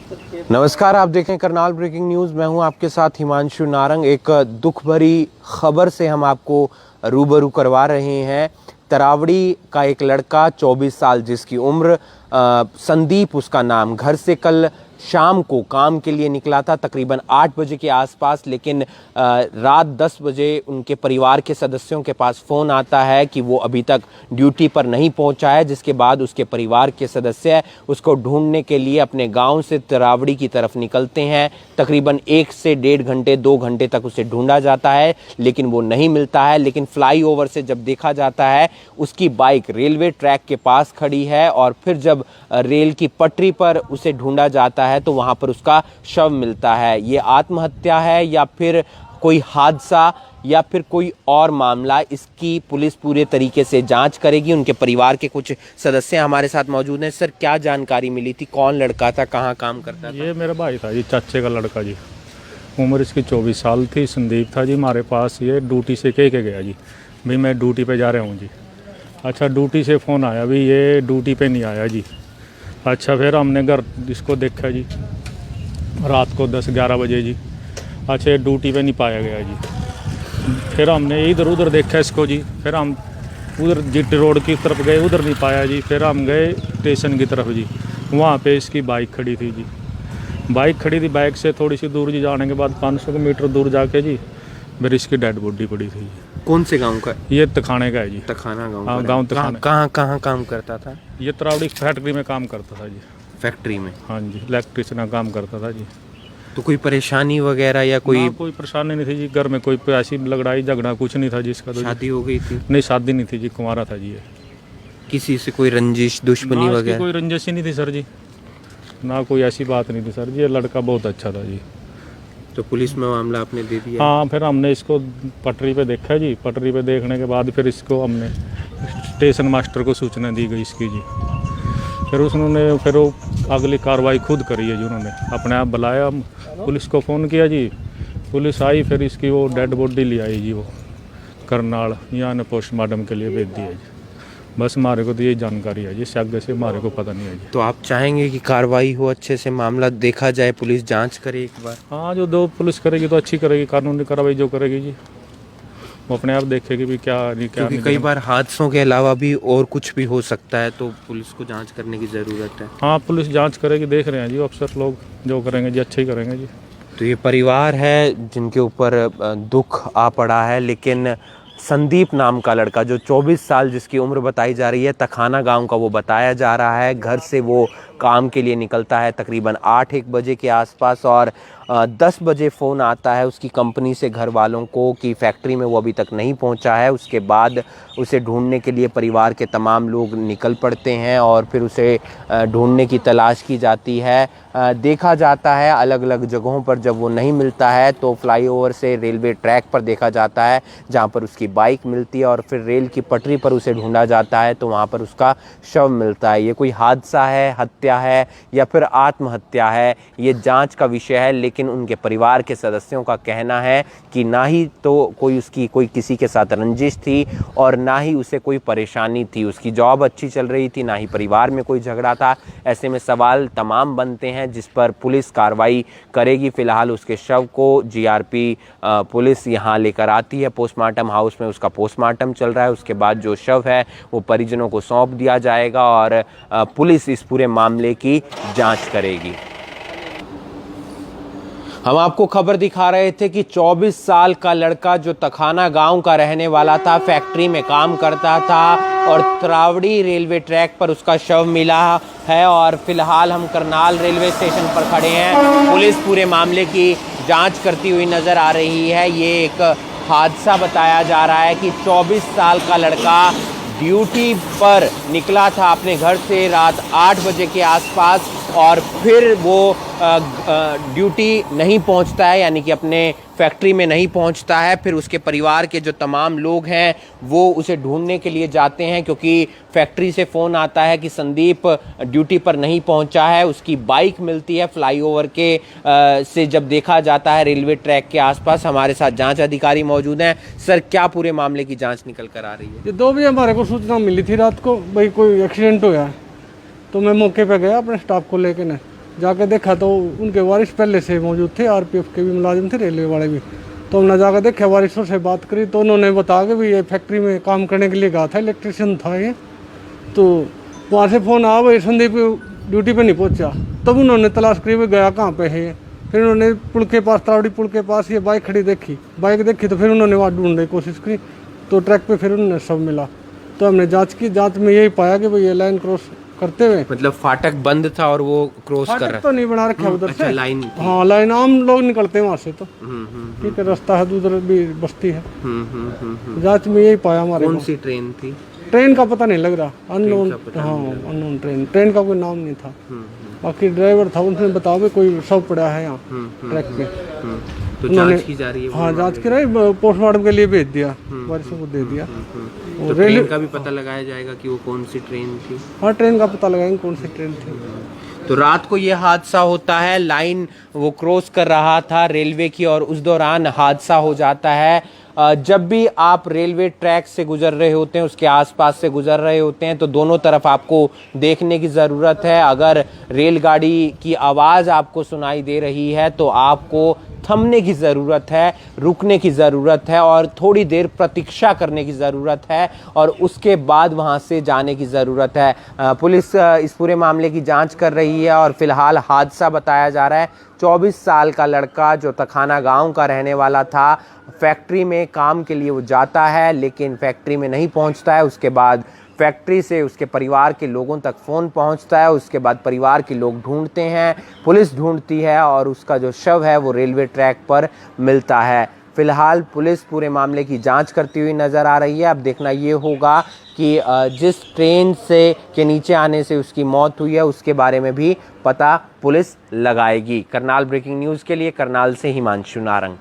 नमस्कार, आप देखें करनाल ब्रेकिंग न्यूज़। मैं हूं आपके साथ हिमांशु नारंग। एक दुख भरी खबर से हम आपको रूबरू करवा रहे हैं। तरावड़ी का एक लड़का 24 साल जिसकी उम्र, संदीप उसका नाम, घर से कल शाम को काम के लिए निकला था तकरीबन 8 बजे के आसपास। लेकिन रात 10 बजे उनके परिवार के सदस्यों के पास फ़ोन आता है कि वो अभी तक ड्यूटी पर नहीं पहुंचा है, जिसके बाद उसके परिवार के सदस्य उसको ढूंढने के लिए अपने गांव से तरावड़ी की तरफ निकलते हैं। तकरीबन 1 से 1.5 घंटे 2 घंटे तक उसे ढूंढा जाता है लेकिन वो नहीं मिलता है। लेकिन फ्लाईओवर से जब देखा जाता है उसकी बाइक रेलवे ट्रैक के पास खड़ी है, और फिर जब रेल की पटरी पर उसे ढूंढा जाता है तो वहां पर उसका शव मिलता है। ये आत्महत्या है या फिर कोई हादसा या फिर कोई और मामला, इसकी पुलिस पूरे तरीके से जांच करेगी। उनके परिवार के कुछ सदस्य हमारे साथ मौजूद हैं। सर, क्या जानकारी मिली थी? कौन लड़का था, कहाँ काम करता था? ये मेरा भाई था जी, चाचे का लड़का जी। उम्र इसकी 24 साल थी। संदीप था जी हमारे पास। ये ड्यूटी से कह के गया जी, भाई मैं ड्यूटी पे जा रहा हूँ जी। अच्छा, ड्यूटी से फ़ोन आया, भी ये ड्यूटी पे नहीं आया जी। अच्छा, फिर हमने घर इसको देखा जी रात को 10-11 बजे जी। अच्छा, ये ड्यूटी पे नहीं पाया गया जी। फिर हमने इधर उधर देखा इसको जी। फिर हम उधर जीटी रोड की तरफ गए, उधर नहीं पाया जी। फिर हम गए स्टेशन की तरफ जी। वहाँ पे इसकी बाइक खड़ी थी जी। बाइक खड़ी थी, बाइक से थोड़ी सी दूर जी जाने के बाद 500 मीटर दूर जाके जी फिर इसकी डेड बॉडी पड़ी थी जी। कौन से गांव का? ये तखाने का है जी। तखाना गांव? हाँ, गाँव तखाना। कहाँ काम करता था? ये तरावड़ी फैक्ट्री में काम करता था जी। फैक्ट्री में? हाँ जी, इलेक्ट्रिशियन का काम करता था जी। तो कोई परेशानी वगैरह या कोई कोई परेशानी नहीं थी जी। घर में कोई ऐसी लड़ाई झगड़ा कुछ नहीं था जी इसका। तो शादी हो गई थी? नहीं, शादी नहीं थी जी, कुंवारा था जी ये। किसी से कोई रंजिश दुश्मनी वगैरह? कोई रंजिश ही नहीं थी सर जी, ना कोई ऐसी बात नहीं थी सर जी। ये लड़का बहुत अच्छा था जी। तो पुलिस में मामला आपने दे दिया? हाँ, फिर हमने इसको पटरी पे देखा जी। पटरी पे देखने के बाद फिर इसको हमने स्टेशन मास्टर को सूचना दी गई इसकी जी। फिर वो अगली कार्रवाई खुद करी है जी। उन्होंने अपने आप बुलाया, पुलिस को फ़ोन किया जी। पुलिस आई, फिर इसकी वो डेड बॉडी ले आई जी। वो करनाल यहाँ ने पोस्टमार्टम के लिए भेज दिया जी। बस हमारे को तो यही जानकारी है जी, इससे आगे से हमारे को पता नहीं है जी। तो आप चाहेंगे कि कार्रवाई हो, अच्छे से मामला देखा जाए, पुलिस जांच करे एक बार? हाँ, जो दो पुलिस करेगी तो अच्छी करेगी, कानूनी कार्रवाई जो करेगी जी वो अपने आप देखेगी भी क्या नहीं क्या। क्योंकि कई बार हादसों के अलावा भी और कुछ भी हो सकता है, तो पुलिस को जांच करने की ज़रूरत है। हाँ, पुलिस जांच करेगी, देख रहे हैं जी अफसर लोग जो करेंगे जी, अच्छे ही करेंगे जी। तो ये परिवार है जिनके ऊपर दुख आ पड़ा है, लेकिन संदीप नाम का लड़का जो 24 साल जिसकी उम्र बताई जा रही है, तखाना गांव का वो बताया जा रहा है। घर से वो काम के लिए निकलता है तकरीबन 8-1 बजे के आसपास, और 10 बजे फ़ोन आता है उसकी कंपनी से घर वालों को कि फैक्ट्री में वो अभी तक नहीं पहुंचा है। उसके बाद उसे ढूंढने के लिए परिवार के तमाम लोग निकल पड़ते हैं और फिर उसे ढूंढने की तलाश की जाती है। देखा जाता है अलग अलग जगहों पर। जब वो नहीं मिलता है तो फ्लाईओवर से रेलवे ट्रैक पर देखा जाता है जहाँ पर उसकी बाइक मिलती है, और फिर रेल की पटरी पर उसे ढूंढा जाता है तो वहाँ पर उसका शव मिलता है। ये कोई हादसा है, हत्या है या फिर आत्महत्या है, ये जांच का विषय है। लेकिन उनके परिवार के सदस्यों का कहना है कि ना ही तो कोई किसी के साथ रंजिश थी और ना ही उसे कोई परेशानी थी। उसकी जॉब अच्छी चल रही थी, ना ही परिवार में कोई झगड़ा था। ऐसे में सवाल तमाम बनते हैं जिस पर पुलिस कार्रवाई करेगी। फिलहाल उसके शव को जीआरपी पुलिस यहाँ लेकर आती है। पोस्टमार्टम हाउस में उसका पोस्टमार्टम चल रहा है। उसके बाद जो शव है वो परिजनों को सौंप दिया जाएगा और पुलिस इस पूरे मामले की जांच करेगी। हम आपको खबर दिखा रहे थे कि 24 साल का लड़का जो तखाना गांव का रहने वाला था, फैक्ट्री में काम करता था और तरावड़ी रेलवे ट्रैक पर उसका शव मिला है। और फिलहाल हम करनाल रेलवे स्टेशन पर खड़े हैं। पुलिस पूरे मामले की जांच करती हुई नज़र आ रही है। ये एक हादसा बताया जा रहा है कि 24 साल का लड़का ड्यूटी पर निकला था अपने घर से रात 8 बजे के आसपास, और फिर वो ड्यूटी नहीं पहुंचता है, यानी कि अपने फैक्ट्री में नहीं पहुंचता है। फिर उसके परिवार के जो तमाम लोग हैं वो उसे ढूंढने के लिए जाते हैं, क्योंकि फैक्ट्री से फ़ोन आता है कि संदीप ड्यूटी पर नहीं पहुंचा है। उसकी बाइक मिलती है फ्लाईओवर के से जब देखा जाता है रेलवे ट्रैक के आसपास। हमारे साथ जांच अधिकारी मौजूद हैं। सर, क्या पूरे मामले की जांच निकल कर आ रही है? ये 2 बजे हमारे को सूचना मिली थी रात को, भाई कोई एक्सीडेंट हुआ है। तो मैं मौके पे गया अपने स्टाफ को लेके न, जाके देखा तो उनके वारिस पहले से मौजूद थे, आरपीएफ के भी मुलाजिम थे, रेलवे वाले भी। तो हमने जाकर देखा, वारिसों से बात करी तो उन्होंने बताया कि भाई ये फैक्ट्री में काम करने के लिए गया था, इलेक्ट्रिशियन था ये। तो वहाँ से फ़ोन आया, भाई संदीप ड्यूटी पे नहीं पहुँचा। तब उन्होंने तलाश करी भाई गया कहाँ पे है। फिर उन्होंने पुल के पास, तावड़ी पुल के पास ये बाइक खड़ी देखी, तो फिर उन्होंने वहाँ ढूंढने की कोशिश की, तो ट्रैक पे फिर उन्होंने सब मिला। तो हमने जांच की, जांच में यही पाया कि भाई ये लाइन क्रॉस करते हुए, मतलब फाटक बंद था और वो क्रॉस कर रहा तो नहीं बना रखा उधर अच्छा, से लाइन हाँ, लाइन आम लोग निकलते हैं वहाँ से, तो ठीक है, रास्ता है, उधर भी बस्ती है। जांच में यही पाया हमारे कौन को। सी ट्रेन थी? ट्रेन का पता नहीं लग रहा, अननोन, हाँ अननोन ट्रेन का कोई नाम नहीं था। बाकी ड्राइवर था, उसने बताया भी कोई शव पड़ा है यहाँ ट्रैक पे। तो जांच की जा रही है? हाँ, जांच की रही, पोस्टमार्टम के लिए भेज दिया, वारिसों को दे दिया। तो ट्रेन का भी पता लगाया जाएगा कि वो कौन सी ट्रेन थी? हाँ, ट्रेन का पता लगाएंगे कौन सी ट्रेन थी। तो रात को ये हादसा होता है, लाइन वो क्रॉस कर रहा था रेलवे की और उस दौरान हादसा हो जाता है। जब भी आप रेलवे ट्रैक से गुजर रहे होते हैं, उसके आसपास से गुजर रहे होते हैं, तो दोनों तरफ आपको देखने की ज़रूरत है। अगर रेलगाड़ी की आवाज़ आपको सुनाई दे रही है तो आपको थमने की ज़रूरत है, रुकने की ज़रूरत है और थोड़ी देर प्रतीक्षा करने की ज़रूरत है और उसके बाद वहाँ से जाने की ज़रूरत है। पुलिस इस पूरे मामले की जांच कर रही है और फिलहाल हादसा बताया जा रहा है। 24 साल का लड़का जो तखाना गांव का रहने वाला था, फैक्ट्री में काम के लिए वो जाता है लेकिन फैक्ट्री में नहीं पहुंचता है। उसके बाद फैक्ट्री से उसके परिवार के लोगों तक फ़ोन पहुंचता है, उसके बाद परिवार के लोग ढूंढते हैं, पुलिस ढूंढती है और उसका जो शव है वो रेलवे ट्रैक पर मिलता है। फिलहाल पुलिस पूरे मामले की जांच करती हुई नज़र आ रही है। अब देखना ये होगा कि जिस ट्रेन से के नीचे आने से उसकी मौत हुई है उसके बारे में भी पता पुलिस लगाएगी। करनाल ब्रेकिंग न्यूज़ के लिए करनाल से हिमांशु नारंग।